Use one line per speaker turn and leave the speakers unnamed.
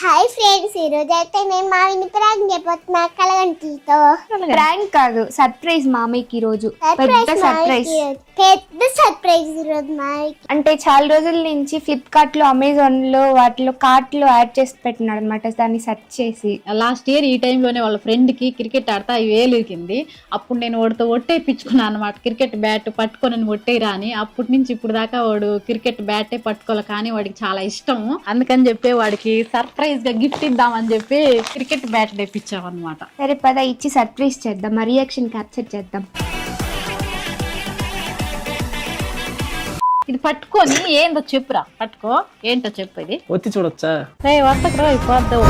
Hi friends, ఈ రోజు అయితే నేను మావిని ప్రాంక్ చేయబోతున్నా కలగంటితో.
ప్రాంక్ కాదు, సర్ప్రైజ్ మామయ్యకి ఈ రోజు. పెద్ద సర్ప్రైజ్,
పెద్ద సర్ప్రైజ్ ఈ రోజు మావికి.
అంటే చాలా రోజుల నుంచి ఫ్లిప్కార్ట్ లో, అమెజాన్ లో వాటిలో కార్ట్ లో యాడ్ చేసి పెట్టినాడు అనమాట. దాన్ని సెర్చ్ చేసి
లాస్ట్ ఇయర్ ఈ టైంలోనే వాళ్ళ ఫ్రెండ్ కి క్రికెట్ ఆడతా వేలిరికింది. అప్పుడు నేను వాడితో ఒట్టేపించుకున్నాను అనమాట. క్రికెట్ బ్యాట్ పట్టుకొని ఒట్టేరా అని. అప్పటి నుంచి ఇప్పుడు దాకా వాడు క్రికెట్ బ్యాటే పట్టుకోవాలి, కానీ వాడికి చాలా ఇష్టం. అందుకని చెప్పి వాడికి సర్ప్రైజ్ గా గిఫ్ట్ ఇద్దామని చెప్పి క్రికెట్ బ్యాట్ తెప్పించాం అనమాట.
సరే పద ఇచ్చి సర్ప్రైజ్ చేద్దాం, మా రియాక్షన్ క్యాప్చర్ చేద్దాం.
ఇది పట్టుకొని ఏందో చెప్పురా. పట్టుకో, ఏంటో చెప్పు. ఇది
ఒత్తి చూడొచ్చా?
వర్తకు పోద్దావు.